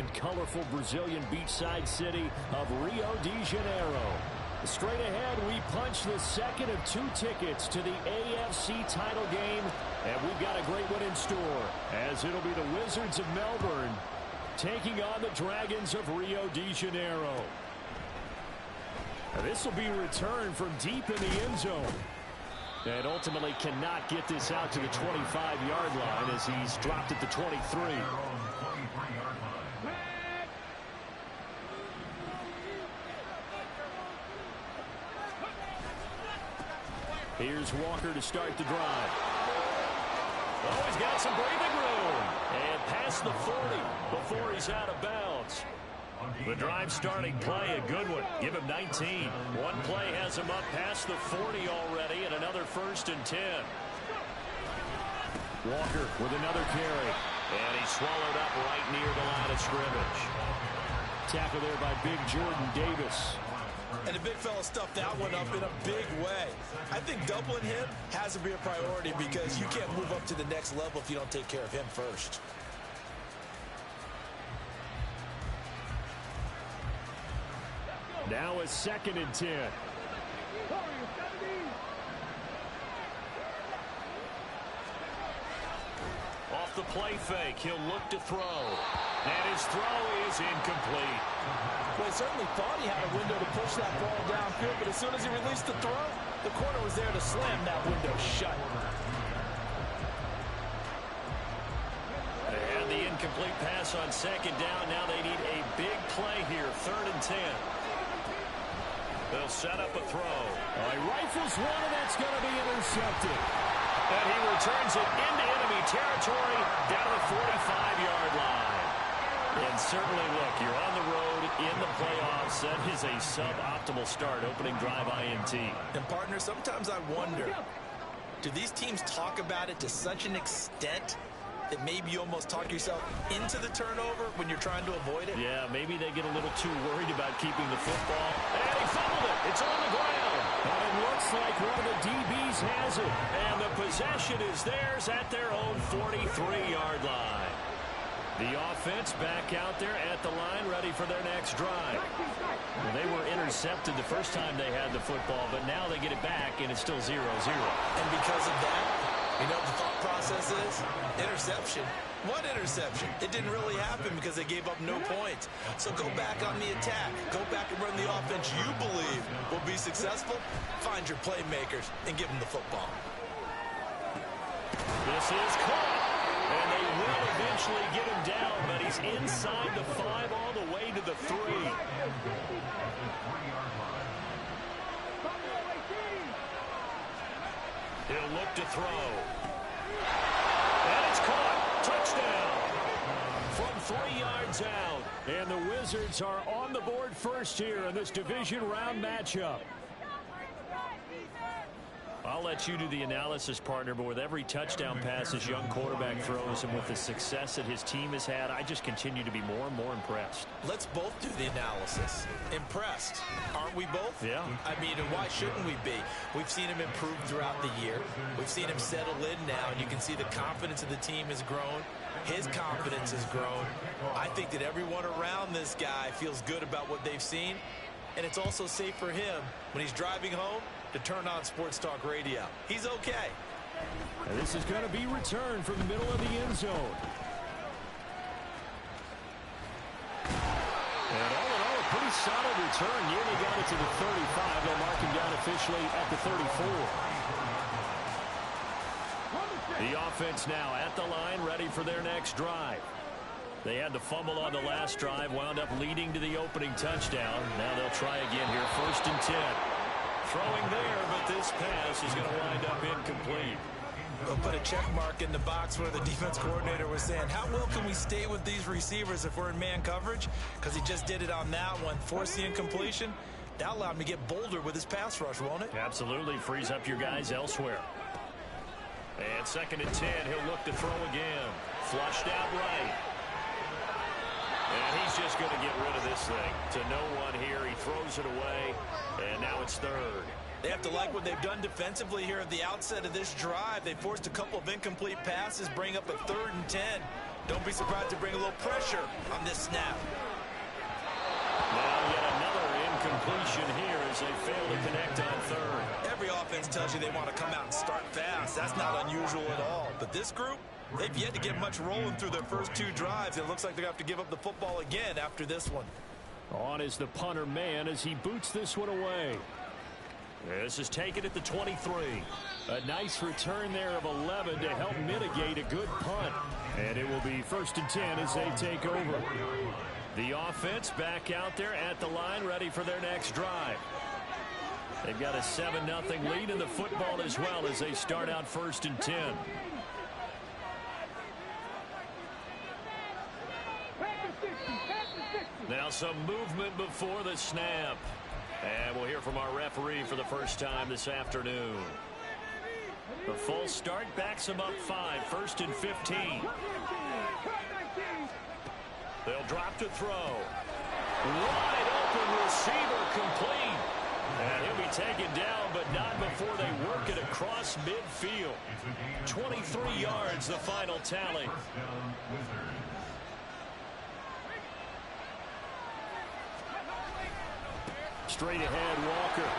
and colorful Brazilian beachside city of Rio de Janeiro. Straight ahead, we punch the second of 2 tickets to the AFC title game, and we've got a great one in store, as it'll be the Wizards of Melbourne taking on the Dragons of Rio de Janeiro. This will be returned from deep in the end zone. And ultimately cannot get this out to the 25-yard line as he's dropped at the 23. Here's Walker to start the drive. Oh, he's got some breathing room. And past the 40 before he's out of bounds. The drive starting play, a good one. Give him 19. One play has him up past the 40 already, and another 1st and 10. Walker with another carry. And he's swallowed up right near the line of scrimmage. Tackle there by big Jordan Davis. And the big fella stuffed that one up in a big way. I think doubling him has to be a priority because you can't move up to the next level if you don't take care of him first. Now a 2nd and 10. Off the play fake, he'll look to throw. And his throw is incomplete. Well, he certainly thought he had a window to push that ball downfield, but as soon as he released the throw, the corner was there to slam that window shut. They had the incomplete pass on 2nd down. Now they need a big play here, 3rd and 10. They'll set up a throw. He rifles one, and that's going to be intercepted. And he returns it into enemy territory down the 45-yard line. And certainly, look, you're on the road in the playoffs. That is a suboptimal start, opening drive INT. And, partner, sometimes I wonder, do these teams talk about it to such an extent that maybe you almost talk yourself into the turnover when you're trying to avoid it? Yeah, maybe they get a little too worried about keeping the football. And he fumbled it. It's on the ground. And it looks like one of the DBs has it. And the possession is theirs at their own 43-yard line. The offense back out there at the line, ready for their next drive. Well, they were intercepted the first time they had the football, but now they get it back, and it's still 0-0. And because of that, you know what the thought process is? Interception. What interception? It didn't really happen because they gave up no points. So go back on the attack. Go back and run the offense you believe will be successful. Find your playmakers and give them the football. This is caught. And they will eventually get him down, but he's inside the 5 all the way to the 3. He'll look to throw. And it's caught. Touchdown. From 3 yards out. And the Wizards are on the board first here in this division round matchup. I'll let you do the analysis, partner, but with every touchdown pass this young quarterback throws and with the success that his team has had, I just continue to be more and more impressed. Let's both do the analysis. Impressed. Aren't we both? Yeah. I mean, and why shouldn't we be? We've seen him improve throughout the year. We've seen him settle in now, and you can see the confidence of the team has grown. His confidence has grown. I think that everyone around this guy feels good about what they've seen, and it's also safe for him when he's driving home to turn on Sports Talk Radio. He's okay. And this is going to be returned from the middle of the end zone. And all in all, a pretty solid return. Nearly got it to the 35. They'll mark him down officially at the 34. The offense now at the line, ready for their next drive. They had the fumble on the last drive, wound up leading to the opening touchdown. Now they'll try again here, 1st and 10. Throwing there, but this pass is going to wind up incomplete. We'll put a check mark in the box where the defense coordinator was saying, how well can we stay with these receivers if we're in man coverage? Because he just did it on that one, forced the incompletion. That allowed him to get bolder with his pass rush, won't it? Absolutely, frees up your guys elsewhere. And 2nd and 10, he'll look to throw again. Flushed out right. And he's just going to get rid of this thing. To no one here, he throws it away, and now it's 3rd. They have to like what they've done defensively here at the outset of this drive. They forced a couple of incomplete passes, bring up a 3rd and 10. Don't be surprised to bring a little pressure on this snap. Now yet another incompletion here as they fail to connect on third. Every offense tells you they want to come out and start fast. That's not unusual at all. But this group, they've yet to get much rolling through their first 2 drives. It looks like they're going to have to give up the football again after this one. On is the punter man as he boots this one away. This is taken at the 23. A nice return there of 11 to help mitigate a good punt. And it will be 1st and 10 as they take over. The offense back out there at the line, ready for their next drive. They've got a 7-0 lead in the football as well as they start out 1st and 10. Now some movement before the snap. And we'll hear from our referee for the first time this afternoon. The full start backs them up 5, 1st and 15. They'll drop to throw. Wide open receiver complete. And he'll be taken down, but not before they work it across midfield. 23 yards, the final tally. Straight ahead, Walker.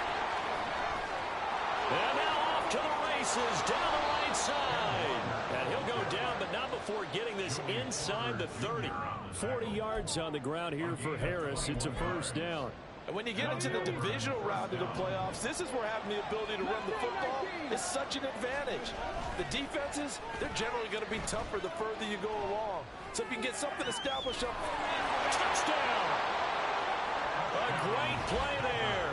And now off to the races, down the right side. And he'll go down, but not before getting this inside the 30. 40 yards on the ground here for Harris. It's a 1st down. And when you get into the divisional round of the playoffs, this is where having the ability to run the football is such an advantage. The defenses, they're generally going to be tougher the further you go along. So if you can get something established up, touchdown! A great play there.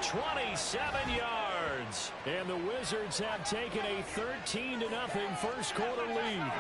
27 yards. And the Wizards have taken a 13-0 first quarter lead.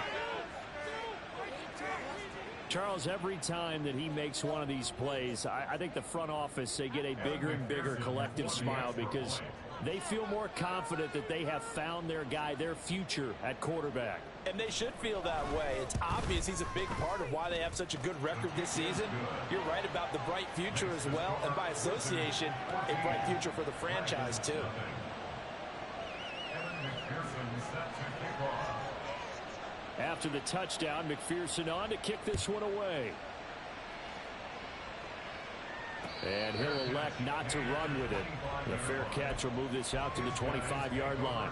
Charles, every time that he makes one of these plays, I think the front office, they get a bigger and bigger collective smile because they feel more confident that they have found their guy, their future at quarterback. And they should feel that way. It's obvious he's a big part of why they have such a good record this season. You're right about the bright future as well, and by association, a bright future for the franchise too. After the touchdown, McPherson on to kick this one away. And he'll elect not to run with it. The fair catch will move this out to the 25-yard line.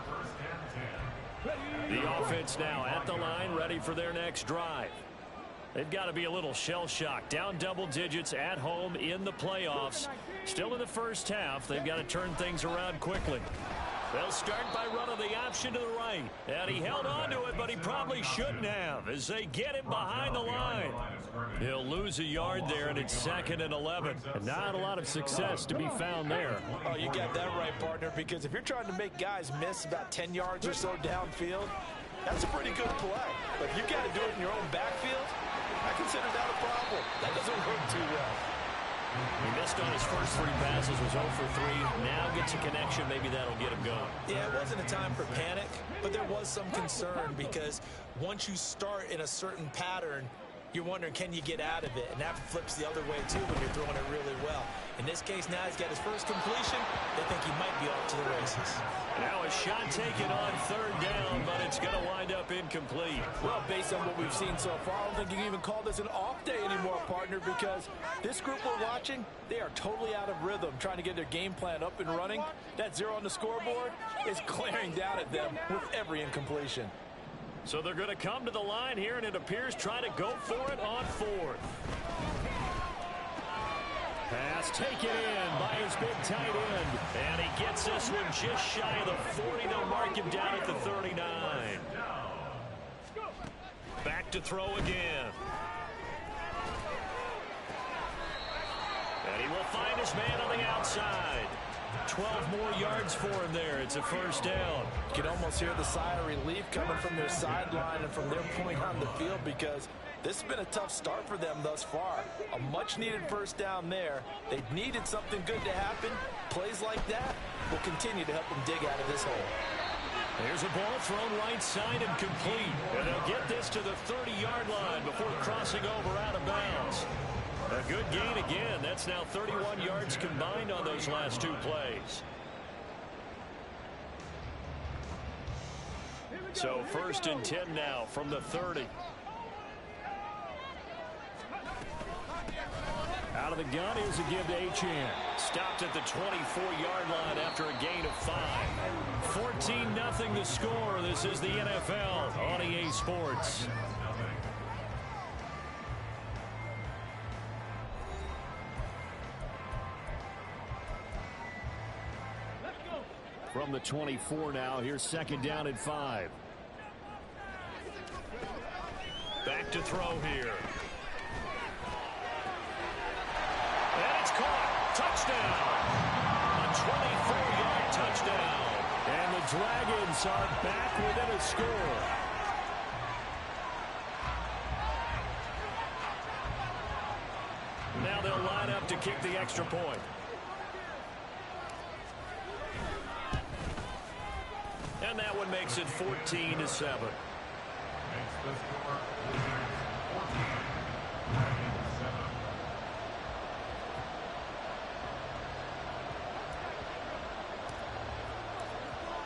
The offense now at the line, ready for their next drive. They've got to be a little shell-shocked. Down double digits at home in the playoffs. Still in the first half. They've got to turn things around quickly. They'll start by running the option to the right. And he held on to it, but he probably shouldn't have as they get him behind the line. He'll lose a yard there, and it's 2nd and 11. And not a lot of success to be found there. Oh, you got that right, partner, because if you're trying to make guys miss about 10 yards or so downfield, that's a pretty good play. But if you've got to do it in your own backfield, I consider that a problem. That doesn't work too well. He missed on his first 3 passes, was 0 for 3. Now gets a connection. Maybe that'll get him going. Yeah, it wasn't a time for panic, but there was some concern because once you start in a certain pattern, you're wondering, can you get out of it? And that flips the other way, too, when you're throwing it really well. In this case, now he's got his first completion. They think he might be off to the races. Now a shot taken on 3rd down, but it's going to wind up incomplete. Well, based on what we've seen so far, I don't think you can even call this an off day anymore, partner, because this group we're watching, they are totally out of rhythm, trying to get their game plan up and running. That 0 on the scoreboard is glaring down at them with every incompletion. So they're going to come to the line here, and it appears trying to go for it on 4th. Pass taken in by his big tight end. And he gets this one just shy of the 40. They'll mark him down at the 39. Back to throw again. And he will find his man on the outside. 12 more yards for him there. It's a 1st down. You can almost hear the sigh of relief coming from their sideline and from their point on the field because this has been a tough start for them thus far. A much-needed 1st down there. They needed something good to happen. Plays like that will continue to help them dig out of this hole. There's a ball thrown right side and complete. And they'll get this to the 30-yard line before crossing over out of bounds. A good gain again. That's now 31 yards combined on those last 2 plays. So 1st and 10 now from the 30. Out of the gun, here's a give to Achane. Stopped at the 24-yard line after a gain of 5. 14-0 the score. This is the NFL on EA Sports. From the 24 now, here's second down and 5. Back to throw here. And it's caught. Touchdown. A 24-yard touchdown. And the Dragons are back within a score. Now they'll line up to kick the extra point. And that one makes it 14-7.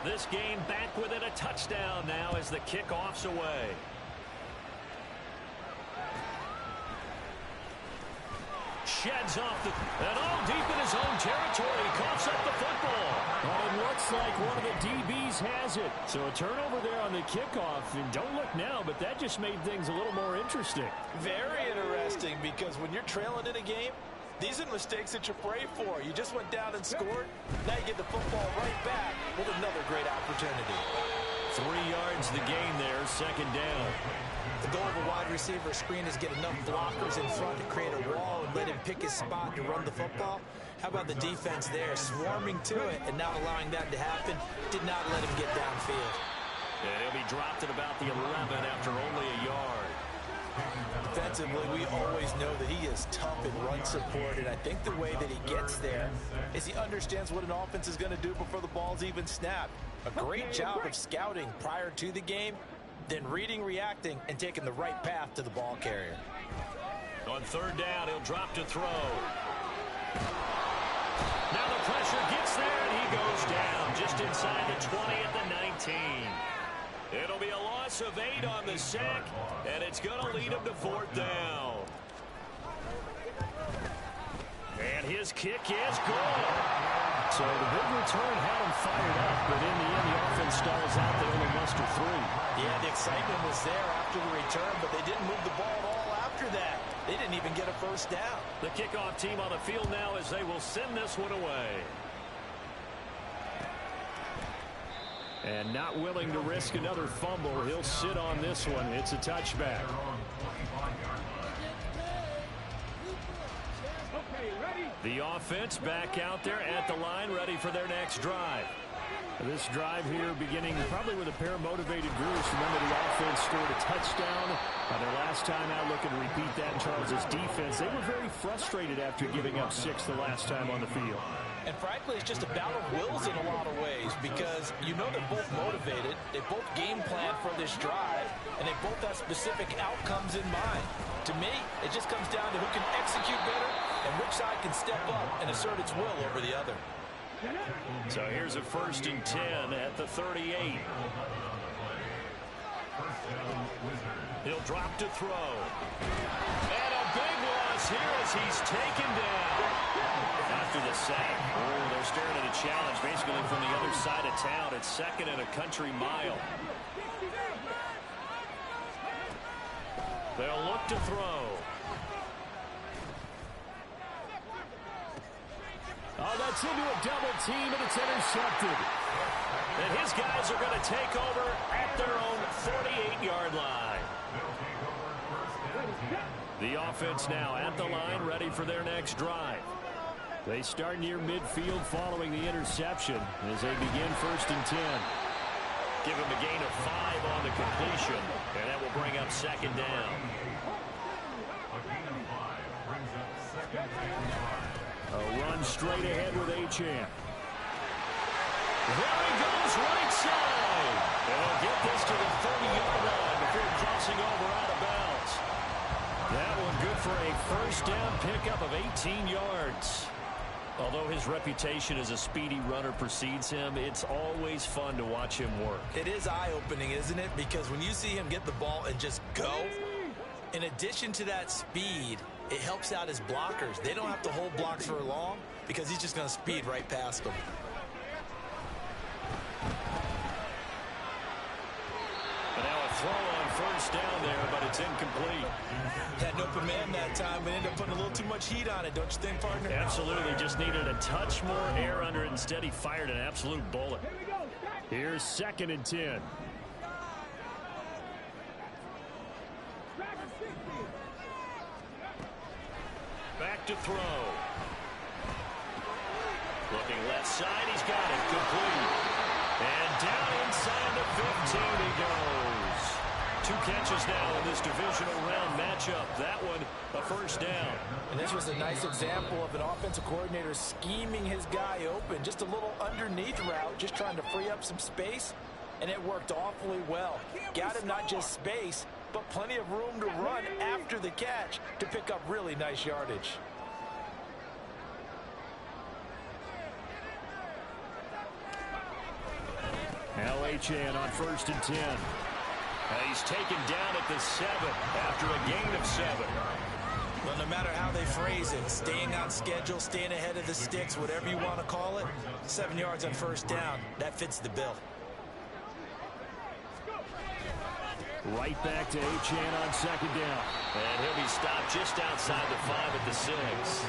This game back within a touchdown now as the kickoff's away. Sheds off and all deep in his own territory. Coughs up the football. Well, it looks like one of the DBs has it. So a turnover there on the kickoff. And don't look now, but that just made things a little more interesting. Very interesting, because when you're trailing in a game, these are mistakes that you pray for. You just went down and scored. Now you get the football right back with another great opportunity. 3 yards the gain there, second down. The goal of a wide receiver screen is get enough blockers in front to create a wall and let him pick his spot to run the football. How about the defense there, swarming to it and not allowing that to happen? Did not let him get downfield. And he'll be dropped at about the 11 after only a yard. Defensively, we always know that he is tough in run support, and I think the way that he gets there is he understands what an offense is going to do before the ball's even snapped. A great job of scouting prior to the game, then reading, reacting, and taking the right path to the ball carrier. On third down, he'll drop to throw. Now the pressure gets there, and he goes down just inside the 20 at the 19. It'll be a loss of 8 on the sack, and it's going to lead him to fourth down. And his kick is good. So the big return had him fired up, but in the end, the offense stalls out. They only muster 3. Yeah, the excitement was there after the return, but they didn't move the ball at all after that. They didn't even get a first down. The kickoff team on the field now as they will send this one away. And not willing to risk another fumble. He'll sit on this one. It's a touchback. The offense back out there at the line, ready for their next drive. This drive here beginning probably with a pair of motivated groups. Remember, the offense scored a touchdown their last time out. Looking to repeat that in Charles' defense. They were very frustrated after giving up 6 the last time on the field. And frankly, it's just a battle of wills in a lot of ways, because you know they're both motivated. They both game plan for this drive, and they both have specific outcomes in mind. To me, it just comes down to who can execute better and which side can step up and assert its will over the other. So here's a 1st and 10 at the 38. He'll drop to throw. And a big loss here as he's taken down. After the sack, they're staring at a challenge basically from the other side of town. It's 2nd and a country mile. They'll look to throw. Oh, that's into a double team, and it's intercepted. And his guys are going to take over at their own 48-yard line. The offense now at the line, ready for their next drive. They start near midfield following the interception as they begin 1st and 10. Give him a gain of 5 on the completion, and that will bring up 2nd down. A run straight ahead with Achane. There he goes, right side. And he'll get this to the 30-yard line before crossing over out of bounds. That one good for a 1st down pickup of 18 yards. Although his reputation as a speedy runner precedes him, it's always fun to watch him work. It is eye-opening, isn't it? Because when you see him get the ball and just go, in addition to that speed, it helps out his blockers. They don't have to hold blocks for long because he's just going to speed right past them. But now a throw on first down there, but it's incomplete. Had an open man that time, but ended up putting a little too much heat on it, don't you think, partner? Absolutely, just needed a touch more air under it. Instead, he fired an absolute bullet. Here's 2nd and 10. Back to throw. Looking left side, he's got it. Complete. And down inside the 15 he goes. 2 catches now in this divisional round matchup. That one, a first down. And this was a nice example of an offensive coordinator scheming his guy open. Just a little underneath route, just trying to free up some space. And it worked awfully well. Got him not just space, but plenty of room to run after the catch to pick up really nice yardage. Now Achane on 1st and 10. He's taken down at the 7 after a gain of 7. Well, no matter how they phrase it, staying on schedule, staying ahead of the sticks, whatever you want to call it, 7 yards on first down, that fits the bill. Right back to Achane on 2nd down. And he'll be stopped just outside the 5 at the 6.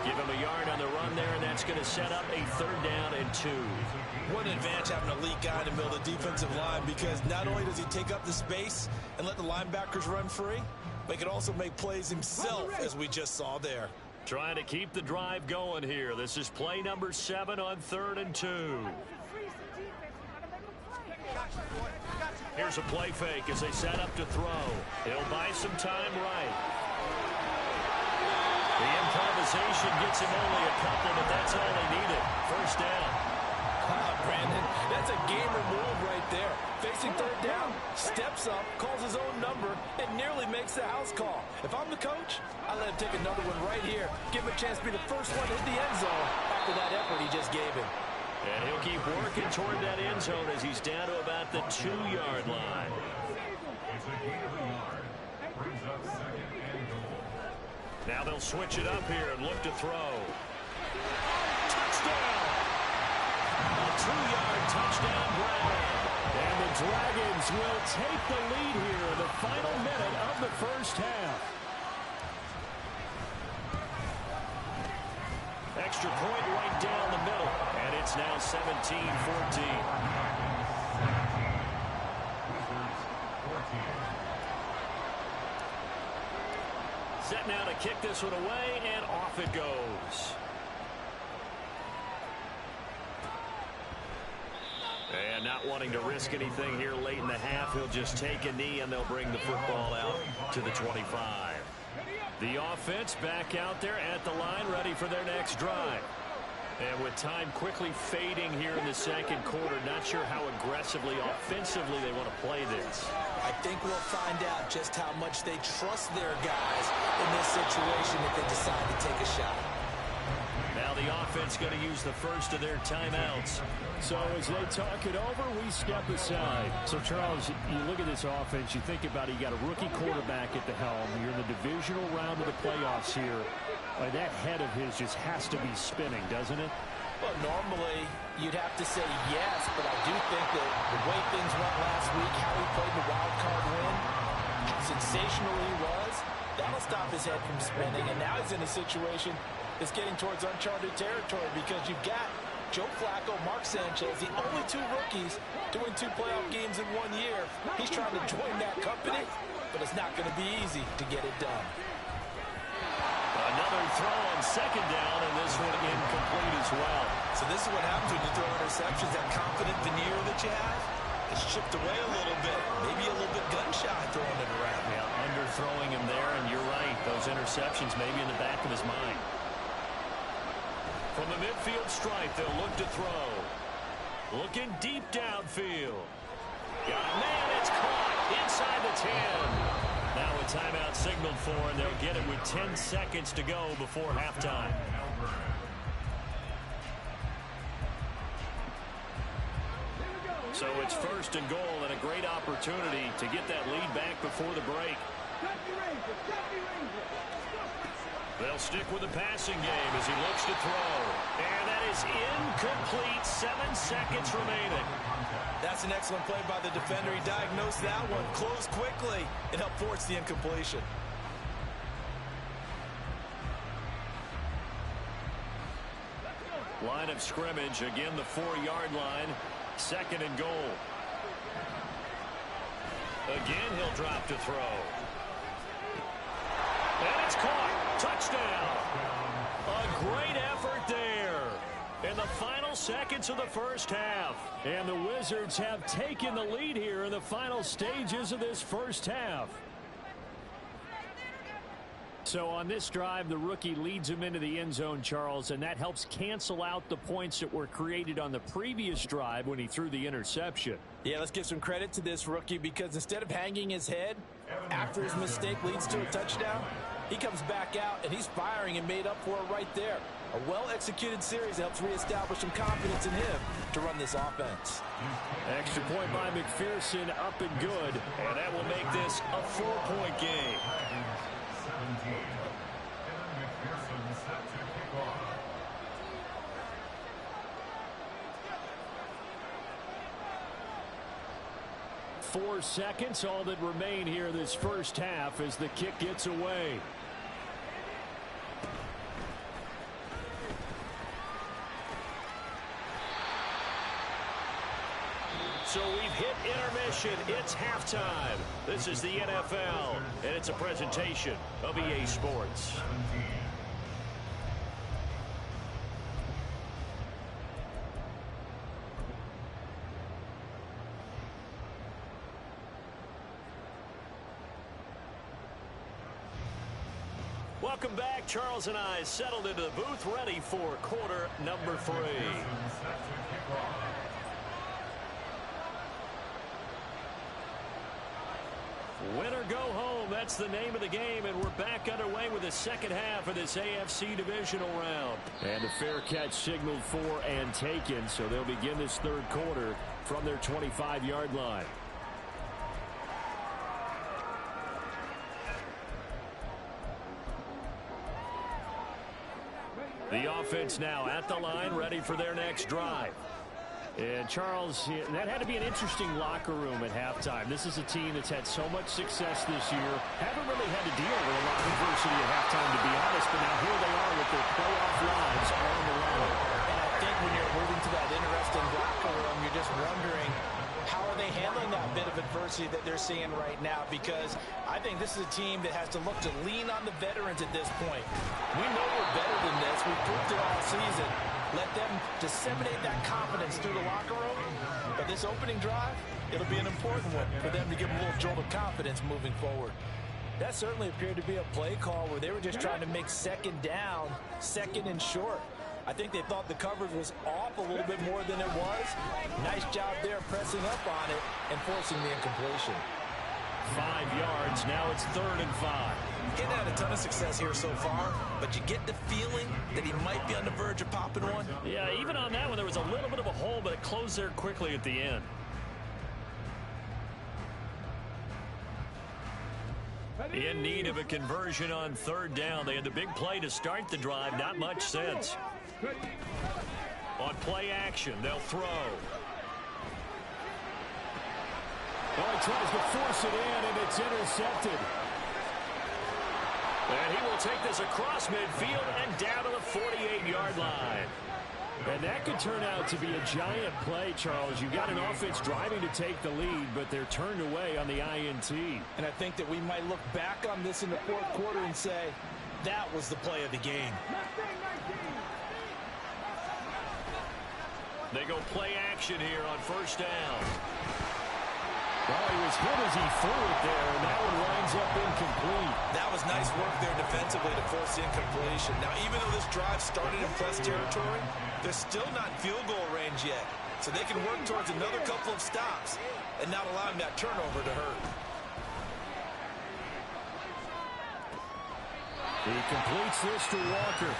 Give him a yard on the run there, and that's going to set up a 3rd down and 2. What an advantage having an elite guy in the middle of the defensive line, because not only does he take up the space and let the linebackers run free, but he can also make plays himself, as we just saw there. Trying to keep the drive going here. This is play number 7 on 3rd and 2. Here's a play fake as they set up to throw. He'll buy some time right. The improvisation gets him only a couple, but that's all he needed. First down. Brandon, that's a gamer move right there. Facing 3rd down, steps up, calls his own number, and nearly makes the house call. If I'm the coach, I let him take another one right here. Give him a chance to be the first one in the end zone after that effort he just gave him. And he'll keep working toward that end zone as he's down to about the 2-yard line. Now they'll switch it up here and look to throw. Touchdown! A 2-yard touchdown grab. And the Dragons will take the lead here in the final minute of the first half. Extra point right down the middle. And it's now 17-14. Set now to kick this one away, and off it goes. And not wanting to risk anything here late in the half, he'll just take a knee, and they'll bring the football out to the 25. The offense back out there at the line, ready for their next drive. And with time quickly fading here in the 2nd quarter, not sure how aggressively, offensively they want to play this. I think we'll find out just how much they trust their guys in this situation if they decide to take a shot. Now the offense going to use the first of their timeouts. So as they talk it over, we step aside. So, Charles, you look at this offense, you think about it, you got a rookie quarterback at the helm. You're in the divisional round of the playoffs here. That head of his just has to be spinning, doesn't it? Well, normally you'd have to say yes, but I do think that the way things went last week, how he played the wild card win, how sensational he was, that'll stop his head from spinning. And now he's in a situation that's getting towards uncharted territory because you've got Joe Flacco, Mark Sanchez, the only 2 rookies to win 2 playoff games in 1 year. He's trying to join that company, but it's not going to be easy to get it done. Another throw on 2nd down, and this one incomplete as well. So this is what happens when you throw interceptions. That confident veneer that you have is chipped away a little bit. Maybe a little bit gun-shy throwing it around. Yeah, underthrowing him there, and you're right. Those interceptions maybe in the back of his mind. From the midfield stripe, they'll look to throw. Looking deep downfield. Got a man, it's caught inside the 10. Now a timeout signaled for, and they'll get it with 10 seconds to go before halftime. So it's 1st and goal, and a great opportunity to get that lead back before the break. They'll stick with the passing game as he looks to throw. And that is incomplete. 7 seconds remaining. That's an excellent play by the defender. He diagnosed that one, closed quickly, and helped force the incompletion. Line of scrimmage, again the 4-yard line. 2nd and goal. Again, he'll drop to throw. And it's caught. Touchdown. A great effort there in the final seconds of the first half. And the Wizards have taken the lead here in the final stages of this first half. So on this drive, the rookie leads him into the end zone, Charles, and that helps cancel out the points that were created on the previous drive when he threw the interception. Yeah, let's give some credit to this rookie because instead of hanging his head after his mistake leads to a touchdown, he comes back out and he's firing and made up for it right there. A well-executed series helps reestablish some confidence in him to run this offense. Extra point by McPherson, up and good, and that will make this a 4-point game. Four seconds, all that remain here this first half as the kick gets away. So we've hit intermission. It's halftime. This is the NFL, and it's a presentation of EA Sports. Welcome back. Charles and I settled into the booth, ready for quarter number 3. Win or go home, that's the name of the game, and we're back underway with the second half of this AFC divisional round. And a fair catch signaled for and taken, so they'll begin this third quarter from their 25-yard line. The offense now at the line, ready for their next drive. And, Charles, that had to be an interesting locker room at halftime. This is a team that's had so much success this year. Haven't really had to deal with a lot of adversity at halftime, to be honest, but now here they are with their playoff lives on the line. And I think when you're moving to that interesting locker room, you're just wondering, how are they handling that bit of adversity that they're seeing right now? Because I think this is a team that has to look to lean on the veterans at this point. We know we're better than this. We've proved it all season. Let them disseminate that confidence through the locker room. But this opening drive, it'll be an important one for them to give them a little jolt of confidence moving forward. That certainly appeared to be a play call where they were just trying to make second down, second and short. I think they thought the coverage was off a little bit more than it was. Nice job there pressing up on it and forcing the incompletion. 5 yards, now it's 3rd and 5. Getting had a ton of success here so far, but you get the feeling that he might be on the verge of popping one. Yeah, even on that one, there was a little bit of a hole, but it closed there quickly at the end. In need of a conversion on 3rd down. They had the big play to start the drive. Not much sense. On play action, they'll throw. Oh, he tries to force it in, and it's intercepted. And he will take this across midfield and down to the 48-yard line. And that could turn out to be a giant play, Charles. You've got an offense driving to take the lead, but they're turned away on the INT. And I think that we might look back on this in the 4th quarter and say, that was the play of the game. They go play action here on 1st down. Well, he was hit as he threw it there, and that one winds up incomplete. That was nice work there defensively to force the incompletion. Now, even though this drive started in plus territory, they're still not in field goal range yet. So they can work towards another couple of stops and not allowing that turnover to hurt. He completes this to Walker.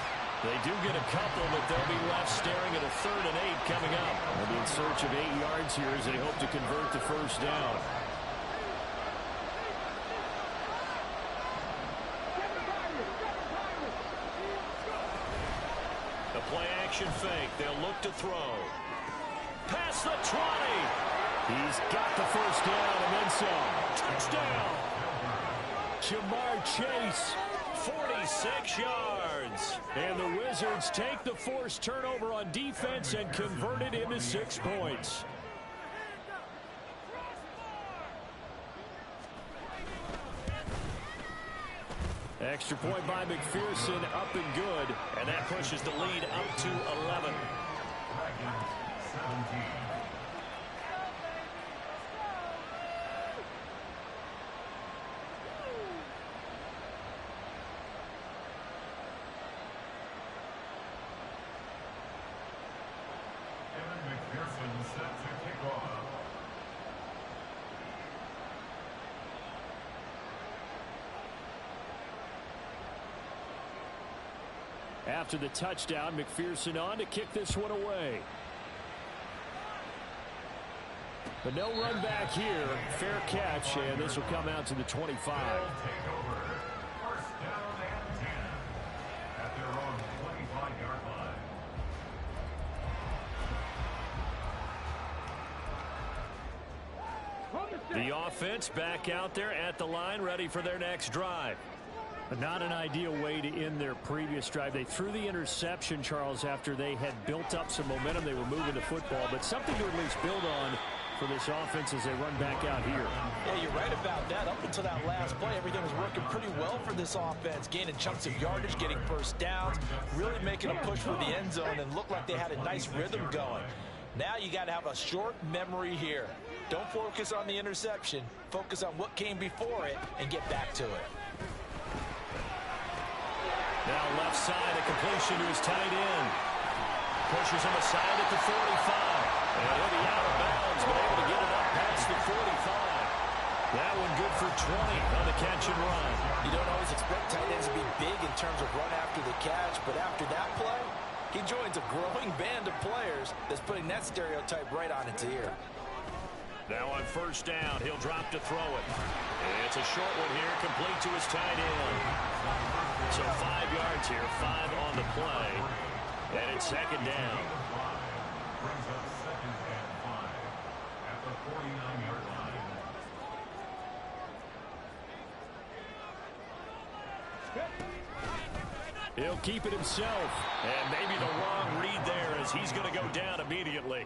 They do get a couple, but they'll be left staring at a 3rd and 8 coming up. They'll be in search of 8 yards here as they hope to convert to 1st down. play action fake. They'll look to throw. Past the 20. He's got the first down and then some. Touchdown. Jamar Chase, 46 yards. And the Wizards take the forced turnover on defense and convert it into 6 points. Extra point by McPherson, up and good. And that pushes the lead up to 11. After the touchdown, McPherson on to kick this one away. But no run back here. Fair catch, and this will come out to the 25. The offense back out there at the line, ready for their next drive. But not an ideal way to end their previous drive. They threw the interception, Charles, after they had built up some momentum. They were moving the football, but something to at least build on for this offense as they run back out here. Yeah, you're right about that. Up until that last play, everything was working pretty well for this offense. Gaining chunks of yardage, getting first downs, really making a push for the end zone, and looked like they had a nice rhythm going. Now you got to have a short memory here. Don't focus on the interception. Focus on what came before it and get back to it. Now left side, a completion to his tight end. Pushes him aside at the 45. And he'll be out of bounds, but able to get it up past the 45. That one good for 20 on the catch and run. You don't always expect tight ends to be big in terms of run after the catch, but after that play, he joins a growing band of players that's putting that stereotype right on its ear. Now on first down, he'll drop to throw it. And it's a short one here, complete to his tight end. So 5 yards here, 5 on the play. And it's second down. Brings up second and 5 at the 49-yard line. He'll keep it himself. And maybe the wrong read there as he's going to go down immediately.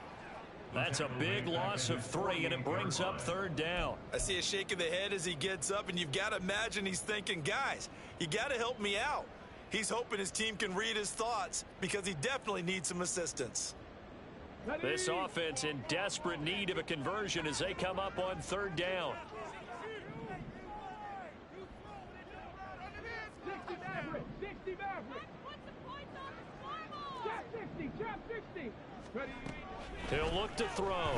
That's a big loss of 3, and it brings up third down. I see a shake of the head as he gets up, and you've got to imagine he's thinking, guys, you got to help me out. He's hoping his team can read his thoughts because he definitely needs some assistance. This offense in desperate need of a conversion as they come up on third down. 60 Maverick. Trap 60. Ready. He'll look to throw.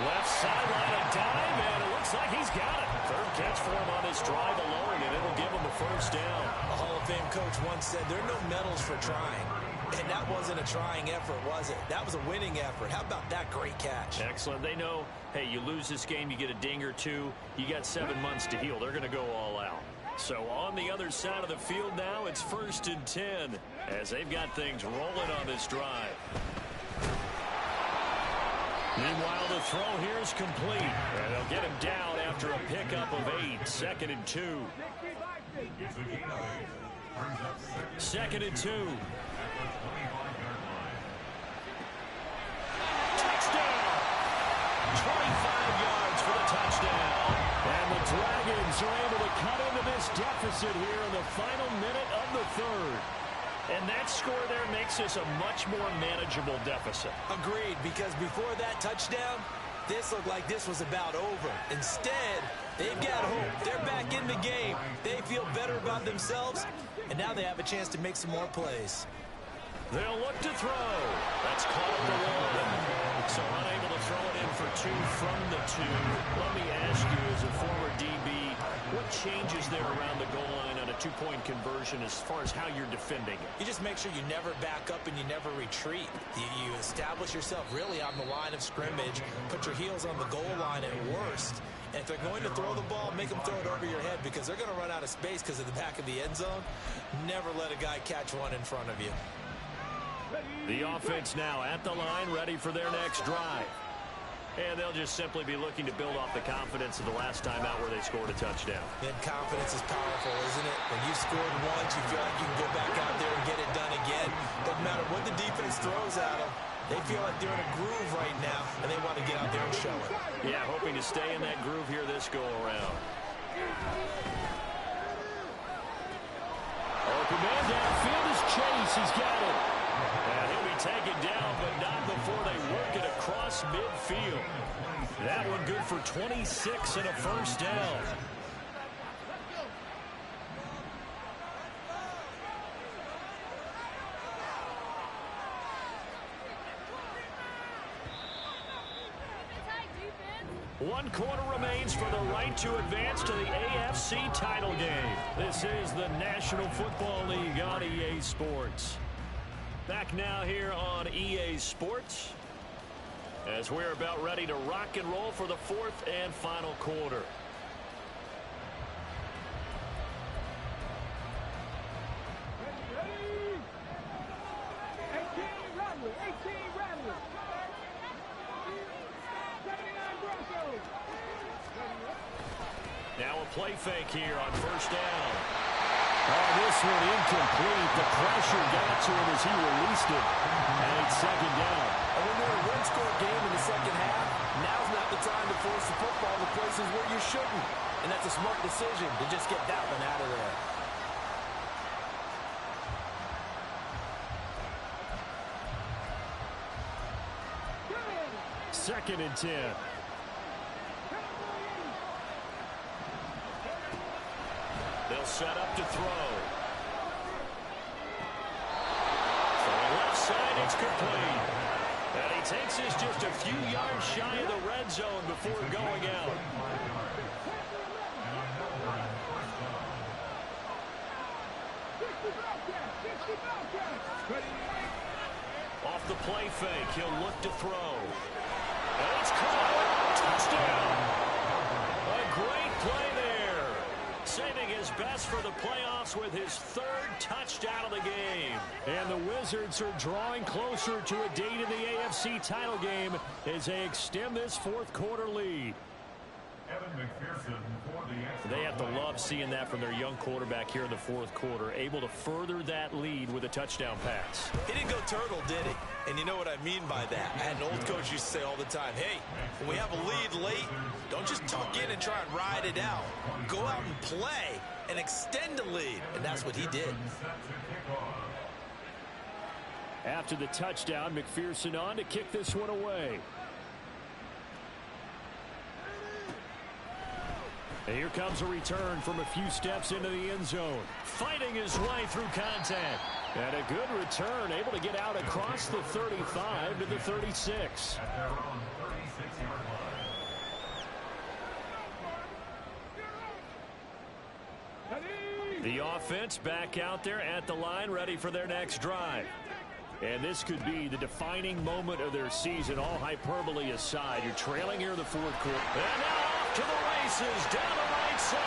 Left sideline, a dive, and it looks like he's got it. Third catch for him on this drive alone, and it'll give him the first down. A Hall of Fame coach once said there are no medals for trying. And that wasn't a trying effort, was it? That was a winning effort. How about that great catch? Excellent. They know, hey, you lose this game, you get a ding or two. You got 7 months to heal. They're going to go all out. So on the other side of the field now, it's 1st and 10 as they've got things rolling on this drive. Meanwhile, the throw here is complete. And they'll get him down after a pickup of 8. 2nd and 2. 2nd and 2. Touchdown! 25 yards for the touchdown. And the Dragons are able to cut into this deficit here in the final minute of the third. And that score there makes this a much more manageable deficit. Agreed, because before that touchdown, this looked like this was about over. Instead, they've got hope. They're back in the game. They feel better about themselves, and now they have a chance to make some more plays. They'll look to throw. That's called the one. So unable to throw it in for 2 from the 2. Let me ask you, as a former DB, What changes there around the goal line on a two-point conversion as far as how you're defending it? You just make sure you never back up and you never retreat. You establish yourself really on the line of scrimmage, put your heels on the goal line at worst. And if they're going to throw the ball, make them throw it over your head because they're going to run out of space because of the back of the end zone. Never let a guy catch one in front of you. The offense now at the line, ready for their next drive. And they'll just simply be looking to build off the confidence of the last time out where they scored a touchdown. And confidence is powerful, isn't it? When you've scored once, you feel like you can go back out there and get it done again. Doesn't matter what the defense throws at them. They feel like they're in a groove right now, and they want to get out there and show it. Yeah, hoping to stay in that groove here this go-around. Open man downfield is Chase. He's got it. And he'll be taken down, but not before they work it across midfield. That one good for 26 and a first down. One quarter remains for the right to advance to the AFC title game. This is the National Football League on EA Sports. Back now here on EA Sports as we're about ready to rock and roll for the fourth and final quarter. Now a play fake here on first down. Oh, this one incomplete. The pressure got to him as he released it. And it's second down. And when you're in a one-score game in the second half, now's not the time to force the football to places where you shouldn't. And that's a smart decision to just get that one out of there. Second and 10. They'll set up to throw. From the left side, it's complete. And he takes this just a few yards shy of the red zone before going out. Off the play fake, he'll look to throw. And it's caught. Touchdown. A great play there. Saving his best for the playoffs with his third touchdown of the game. And the Wizards are drawing closer to a date in the AFC title game as they extend this fourth quarter lead. They have to love seeing that from their young quarterback here in the fourth quarter, able to further that lead with a touchdown pass. He didn't go turtle, did he? And you know what I mean by that. I had an old coach used to say all the time, hey, when we have a lead late, don't just tuck in and try and ride it out. Go out and play and extend the lead. And that's what he did. After the touchdown, McPherson on to kick this one away. And here comes a return from a few steps into the end zone. Fighting his way through contact. And a good return, able to get out across the 35 to the 36. The offense back out there at the line, ready for their next drive. And this could be the defining moment of their season, all hyperbole aside. You're trailing here in the fourth quarter. And now off to the races, down the right side.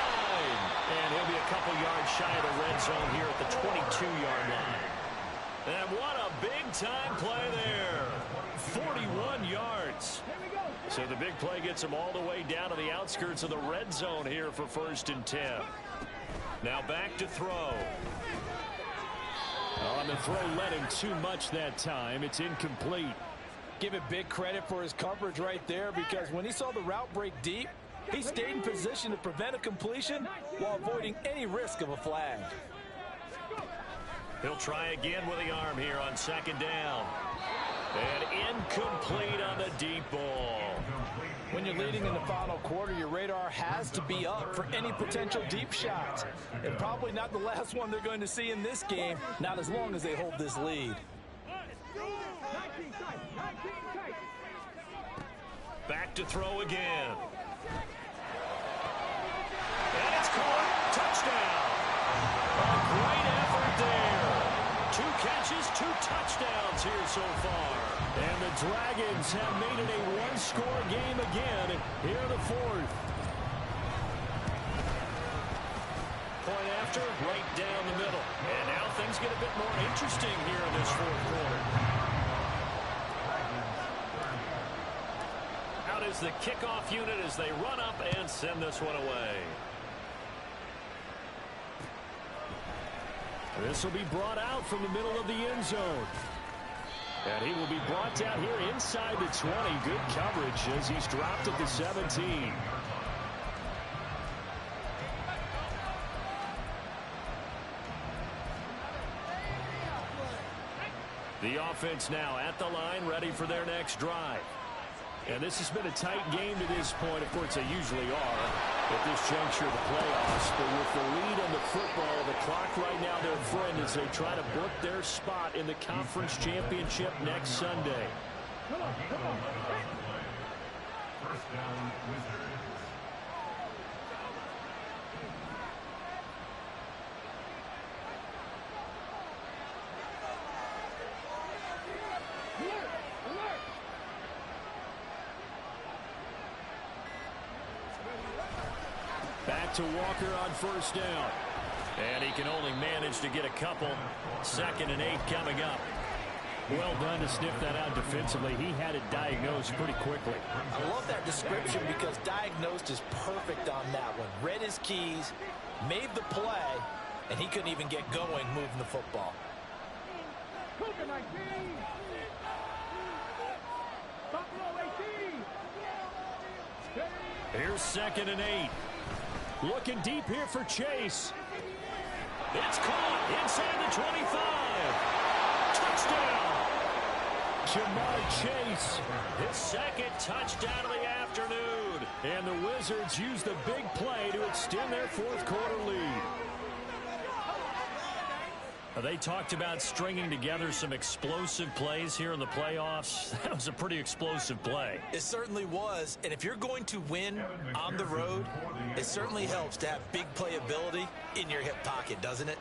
And he'll be a couple yards shy of the red zone here at the 22-yard line. And what a big-time play there. 41 yards. So the big play gets him all the way down to the outskirts of the red zone here for first and 10. Now back to throw. On the throw, led him too much that time. It's incomplete. Give it big credit for his coverage right there, because when he saw the route break deep, he stayed in position to prevent a completion while avoiding any risk of a flag. He'll try again with the arm here on second down. And incomplete on the deep ball. When you're leading in the final quarter, your radar has to be up for any potential deep shots. And probably not the last one they're going to see in this game, not as long as they hold this lead. Back to throw again. And it's caught. Touchdown. A great effort there. 2 catches, 2 touchdowns here so far. And the Dragons have made it a one-score game again here in the 4th. Point after, right down the middle. And now things get a bit more interesting here in this 4th quarter. Out is the kickoff unit as they run up and send this one away. This will be brought out from the middle of the end zone. And he will be brought down here inside the 20. Good coverage as he's dropped at the 17. The offense now at the line, ready for their next drive. And this has been a tight game to this point. Of course, they usually are at this juncture of the playoffs. But with the lead on the football, the clock right now their friend as they try to book their spot in the conference championship next Sunday. Come on, come on. First down, Wizards. Back to Walker on first down. And he can only manage to get a couple. 2nd and 8 coming up. Well done to sniff that out defensively. He had it diagnosed pretty quickly. I love that description because diagnosed is perfect on that one. Read his keys, made the play, and he couldn't even get going moving the football. Cougar 19. Buffalo 18. Here's 2nd and 8. Looking deep here for Chase. It's caught inside the 25. Touchdown. Jamar Chase. His 2nd touchdown of the afternoon. And the Wizards use the big play to extend their 4th quarter lead. They talked about stringing together some explosive plays here in the playoffs. That was a pretty explosive play. It certainly was. And if you're going to win on the road, it certainly helps to have big playability in your hip pocket, doesn't it?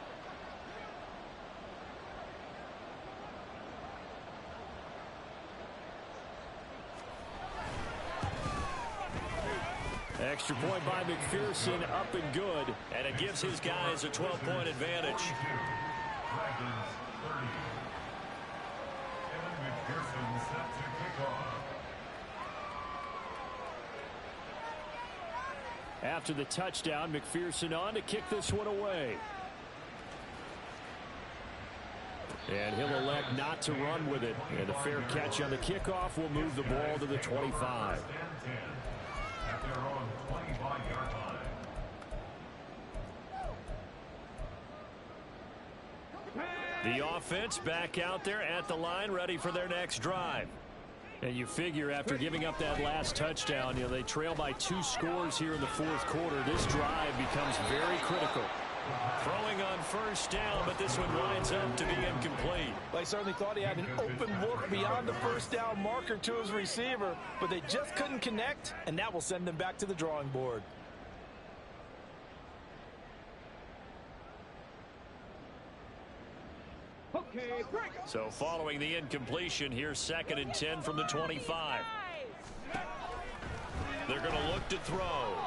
Extra point by McPherson, up and good. And it gives his guys a 12-point advantage. Dragons 30. Kevin McPherson set to kick off. After the touchdown, McPherson on to kick this one away. And he'll elect not to run with it. And a fair catch on the kickoff will move the ball to the 25. At their own 25-yard line. The offense back out there at the line, ready for their next drive. And you figure after giving up that last touchdown, they trail by 2 scores here in the 4th quarter. This drive becomes very critical. Throwing on first down, but this one winds up to be incomplete. Well, I certainly thought he had an open look beyond the first down marker to his receiver, but they just couldn't connect, and that will send them back to the drawing board. Okay, break. So following the incompletion, here's 2nd and 10 from the 25. They're going to look to throw.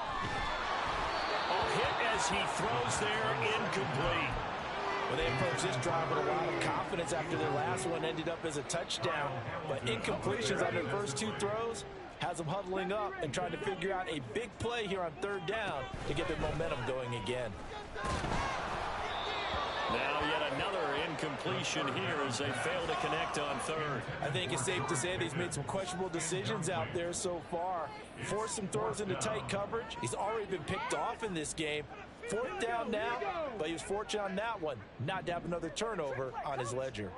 Hit as he throws there, incomplete. Well, they approached this drive with a lot of confidence after their last one ended up as a touchdown. But incompletions on their first 2 throws has them huddling up and trying to figure out a big play here on 3rd down to get their momentum going again. Now yet another incompletion here as they fail to connect on 3rd. I think it's safe to say that he's made some questionable decisions out there so far. Forced some throws into tight coverage. He's already been picked off in this game. 4th down now, but he was fortunate on that one not to have another turnover on his ledger.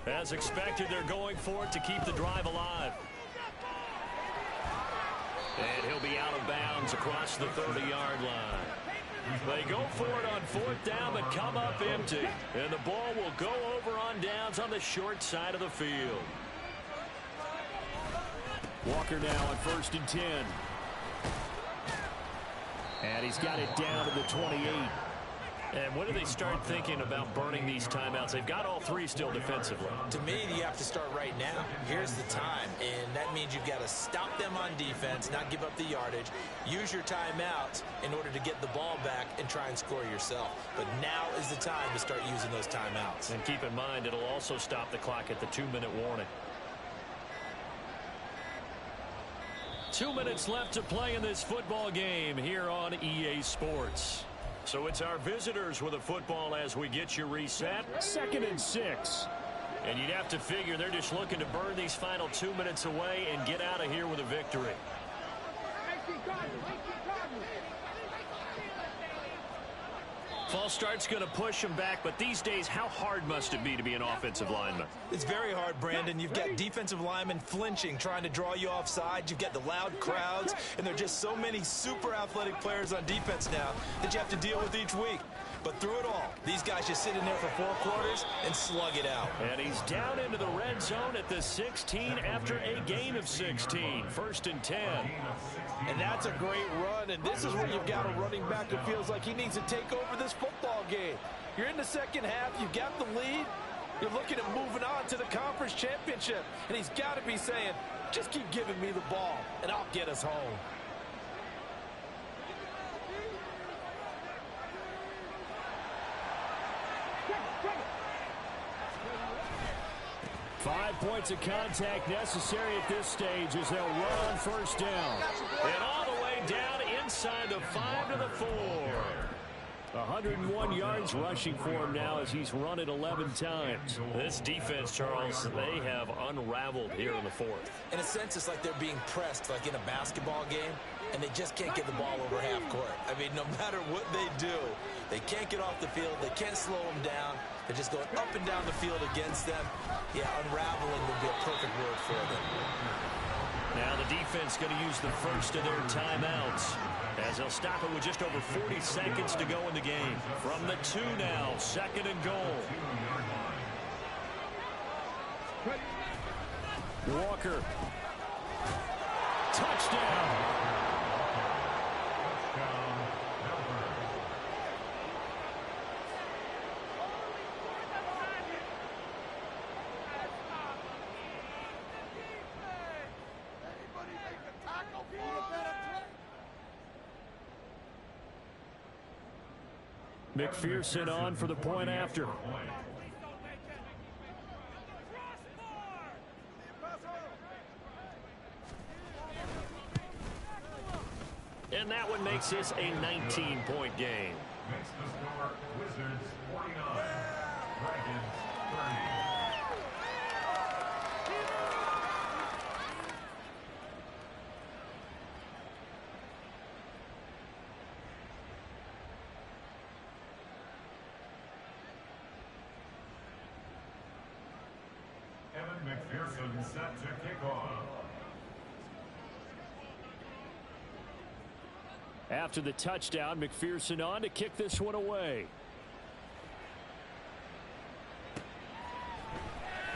As expected, they're going for it to keep the drive alive. And he'll be out of bounds across the 30-yard line. They go for it on 4th down, but come up empty. And the ball will go over on downs on the short side of the field. Walker now on 1st and 10. And he's got it down to the 28. And when do they start thinking about burning these timeouts? They've got all three still defensively. To me, you have to start right now. Here's the time, and that means you've got to stop them on defense, not give up the yardage. Use your timeouts in order to get the ball back and try and score yourself. But now is the time to start using those timeouts. And keep in mind, it'll also stop the clock at the 2-minute warning. 2 minutes left to play in this football game here on EA Sports. So it's our visitors with a football as we get you reset. 2nd and 6. And you'd have to figure they're just looking to burn these final 2 minutes away and get out of here with a victory. False start's going to push him back, but these days, how hard must it be to be an offensive lineman? It's very hard, Brandon. You've got defensive linemen flinching, trying to draw you offside. You've got the loud crowds, and there are just so many super athletic players on defense now that you have to deal with each week. But through it all, these guys just sit in there for 4 quarters and slug it out. And he's down into the red zone at the 16 after a gain of 16. 1st and 10. And that's a great run, and this is where you've got a running back who feels like he needs to take over this football game. You're in the second half, you've got the lead, you're looking at moving on to the conference championship, and he's got to be saying, just keep giving me the ball, and I'll get us home. Five points of contact necessary at this stage as they'll run on 1st down. And all the way down inside the 5 to the 4. 101 yards rushing for him now as he's run it 11 times. This defense, Charles, they have unraveled here in the 4th. In a sense, it's like they're being pressed like in a basketball game, and they just can't get the ball over half court. I mean, no matter what they do, they can't get off the field. They can't slow them down. They're just going up and down the field against them. Yeah, unraveling would be a perfect word for them. Now the defense going to use the first of their timeouts as they'll stop it with just over 40 seconds to go in the game. From the 2 now, 2nd and goal. Walker. Touchdown. McPherson on for the point after. And that one makes this a 19-point game. Makes the score Wizards 49, Dragons 30. McPherson set to kick off. After the touchdown, McPherson on to kick this one away.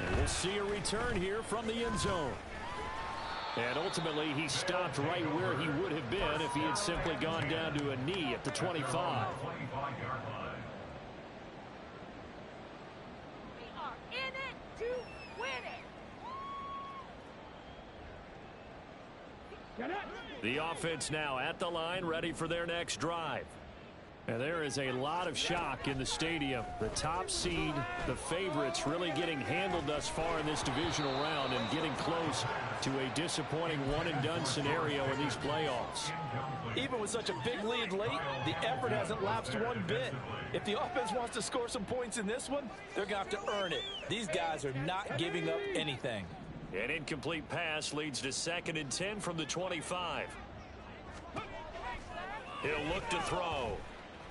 And we'll see a return here from the end zone. And ultimately, he stopped right where he would have been if he had simply gone down to a knee at the 25. 25-yard line. The offense now at the line, ready for their next drive. And there is a lot of shock in the stadium. The top seed, the favorites, really getting handled thus far in this divisional round and getting close to a disappointing one-and-done scenario in these playoffs. Even with such a big lead late, the effort hasn't lapsed one bit. If the offense wants to score some points in this one, they're going to have to earn it. These guys are not giving up anything. An incomplete pass leads to 2nd and 10 from the 25. He'll look to throw.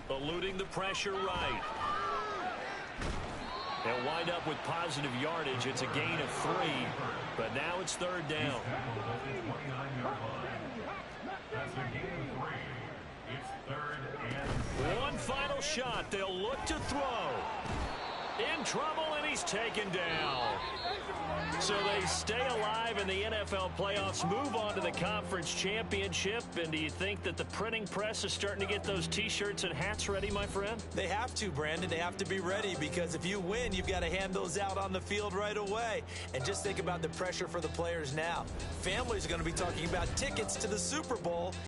Eluding the pressure right. They'll wind up with positive yardage. It's a gain of 3, but now it's 3rd down. That's a gain of 3. It's 3rd and 6. One final shot. They'll look to throw. In trouble, and he he's taken down. So they stay alive in the NFL playoffs, move on to the conference championship. And do you think that the printing press is starting to get those T-shirts and hats ready, my friend? They have to, Brandon. They have to be ready because if you win, you've got to hand those out on the field right away. And just think about the pressure for the players now. Families are going to be talking about tickets to the Super Bowl.